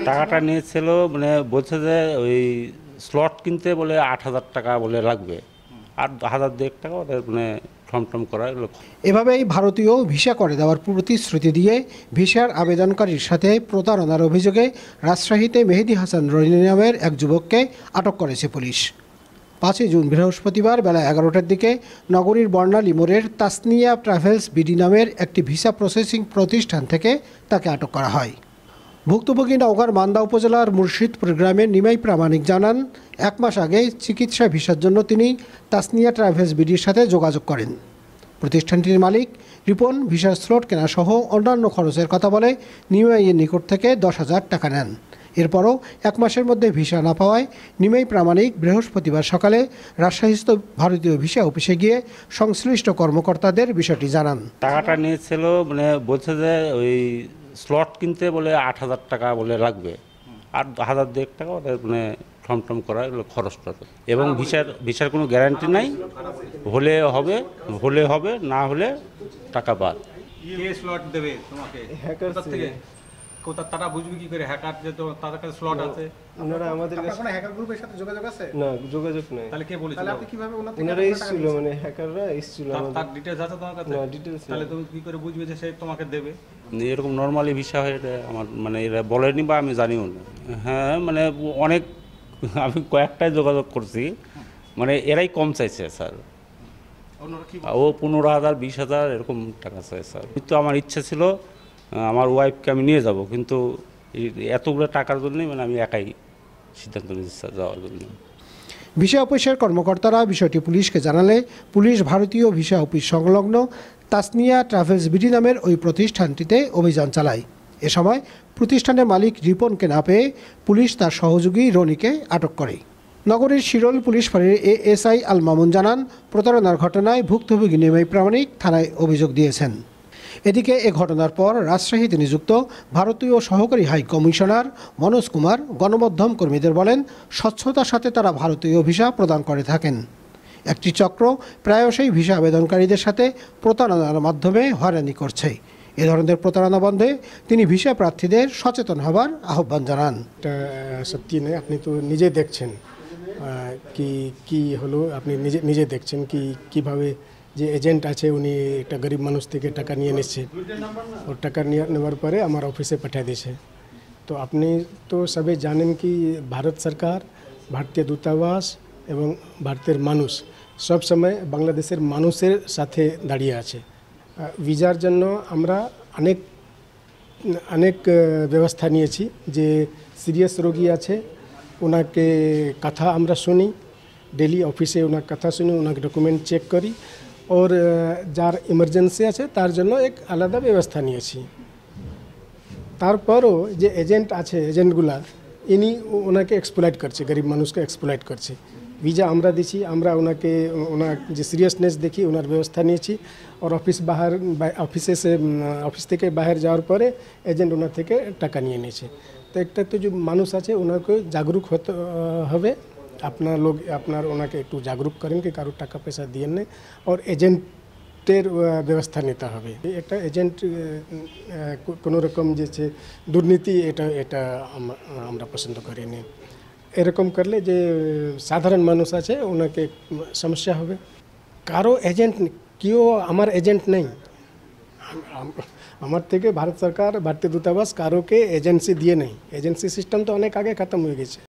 টাকাটা নিয়েছিল মানে বলছে যে ওই স্লট কিনতে বলে 8,000 টাকা বলে লাগবে, আর 1,000 টাকা ওদের মানে ঠমঠম করা এগুলো। এভাবেই ভারতীয় ভিসা করে দেওয়ার প্রতিশ্রুতি দিয়ে ভিসার আবেদনকারীর সাথে প্রতারণার অভিযোগে রাজশাহীতে মেহেদী হাসান রনি নামের এক যুবককে আটক করেছে পুলিশ। 5 জুন বৃহস্পতিবার বেলা 11টার দিকে নগরীর বর্ণালী মোড়ের তাসনিয়া ট্রাভেলস বিডি নামের একটি ভিসা প্রসেসিং প্রতিষ্ঠান থেকে তাকে আটক করা হয়। ভুক্তভোগী নওগাঁর মান্দা উপজেলার মুর্শিদপুর গ্রামের নিমাই প্রামাণিক জানান, 1 মাস আগে চিকিৎসা ভিসার জন্য তিনি তাসনিয়া ট্রাভেলস বিডির সাথে যোগাযোগ করেন। প্রতিষ্ঠানটির মালিক রিপন ভিসার স্লট কেনা সহ অন্যান্য খরচের কথা বলে নিমাইয়ের নিকট থেকে 10,000 টাকা নেন। এরপরও 1 মাসের মধ্যে ভিসা না পাওয়ায় নিমাই প্রামাণিক বৃহস্পতিবার সকালে রাজশাহীস্থ ভারতীয় ভিসা অফিসে গিয়ে সংশ্লিষ্ট কর্মকর্তাদের বিষয়টি জানান। টাকাটা নিয়েছিল মানে বলছে যে ওই স্লট কিনতে বলে 8,000 টাকা বলে লাগবে, আর 1,000 টাকা ওদের মানে ঠমঠম করা এগুলো খরচ টরচ, এবং ভিসার কোনো গ্যারান্টি নাই, হলে হবে না হলে টাকা বাদ। কে স্লট দেবে তোমাকে? হ্যাকার থেকে কোথা তারা বুঝবে কি করে? হ্যাকার যে তো তাদের কাছে স্লট আছে, ওনারা আমাদের কাছে কোনো হ্যাকার গ্রুপের সাথে যোগাযোগ আছে? না, যোগাযোগ নাই। তাহলে কে বলেছিল? তাহলে আপনি কিভাবে ওনারা এসেছিল, মানে হ্যাকাররা এসেছিল। তার ডিটেইলস আছে তোমার কাছে? না, ডিটেইলস তাহলে তুমি কি করে বুঝবে যে সে তোমাকে দেবে? এরকম নর্মালি ভিসা হয় এটা আমার মানে এরা বলেনি বা আমি জানিও না। হ্যাঁ মানে অনেক আমি কয়েকটাই যোগাযোগ করছি, মানে এরাই কম চাইছে স্যার। ও 15,000 20,000 এরকম টাকা চাই স্যার। কিন্তু আমার ইচ্ছে ছিল আমার ওয়াইফকে আমি নিয়ে যাব, কিন্তু এতগুলো টাকার জন্যই মানে আমি একাই সিদ্ধান্ত নিয়েছি স্যার যাওয়ার জন্য। ভিসা অফিসের কর্মকর্তারা বিষয়টি পুলিশকে জানালে পুলিশ ভারতীয় ভিসা অফিস সংলগ্ন তাসনিয়া ট্রাভেলস বিডি নামের ওই প্রতিষ্ঠানটিতে অভিযান চালায়। এ সময় প্রতিষ্ঠানের মালিক রিপনকে না পেয়ে পুলিশ তার সহযোগী রনিকে আটক করে। নগরীর শিরোল পুলিশ ফাঁড়ির এএসআই আল মামুন জানান, প্রতারণার ঘটনায় ভুক্তভোগী নিমাই প্রামাণিক থানায় অভিযোগ দিয়েছেন। এদিকে এ ঘটনার পর রাজশাহীতে নিযুক্ত ভারতীয় সহকারী হাই কমিশনার মনোজ কুমার গণমাধ্যম কর্মীদের বলেন, স্বচ্ছতার সাথে তারা ভারতীয় ভিসা প্রদান করে থাকেন। একটি চক্র প্রায়শই ভিসা আবেদনকারীদের সাথে প্রতারণার মাধ্যমে হয়রানি করছে। এ ধরনের প্রতারণা বন্ধে তিনি ভিসা প্রার্থীদের সচেতন হবার আহ্বান জানান। এটা সত্যি নয়, আপনি তো নিজে দেখছেন কি হলো, আপনি নিজে দেখছেন কিভাবে যে এজেন্ট আছে উনি একটা গরিব মানুষ থেকে টাকা নিয়ে নিচ্ছে, ওর টাকা নেওয়ার পরে আমার অফিসে পাঠিয়ে দিয়েছে। তো আপনি তো সবাই জানেন কি ভারত সরকার, ভারতীয় দূতাবাস এবং ভারতের মানুষ সব সময় বাংলাদেশের মানুষের সাথে দাঁড়িয়ে আছে। ভিসার জন্য আমরা অনেক ব্যবস্থা নিয়েছি। যে সিরিয়াস রোগী আছে ওনাকে কথা আমরা শুনি, ডেলি অফিসে ওনার কথা শুনি, ওনাকে ডকুমেন্ট চেক করি, ওর যার ইমার্জেন্সি আছে তার জন্য এক আলাদা ব্যবস্থা নিয়েছি। তারপরও যে এজেন্ট আছে, এজেন্টগুলা ওনাকে এক্সপ্লয়েট করছে, গরিব মানুষকে এক্সপ্লয়েট করছে। ভিসা আমরা দিচ্ছি, আমরা ওনার যে সিরিয়াসনেস দেখি ওনার ব্যবস্থা নিয়েছি। ওর অফিস থেকে বাইরে যাওয়ার পরে এজেন্ট ওনার থেকে টাকা নিয়ে নিয়েছে। তো একটা তো যে মানুষ আছে ওনাকে জাগরুক হতে হবে। আপনার ওনাকে একটু জাগরুক করেন কি কারোর টাকা পয়সা দিয়ে নেই, আর এজেন্টের ব্যবস্থা নিতে হবে। একটা এজেন্ট কোনো রকম যে দুর্নীতি এটা আমরা পছন্দ করিনি। এরকম করলে যে সাধারণ মানুষ আছে ওনাকে সমস্যা হবে। কারো এজেন্ট কেউ আমার এজেন্ট নেই, আমার থেকে ভারত সরকার, ভারতীয় দূতাবাস কারোকে এজেন্সি দিয়ে নেই। এজেন্সি সিস্টেম তো অনেক আগে খতম হয়ে গেছে।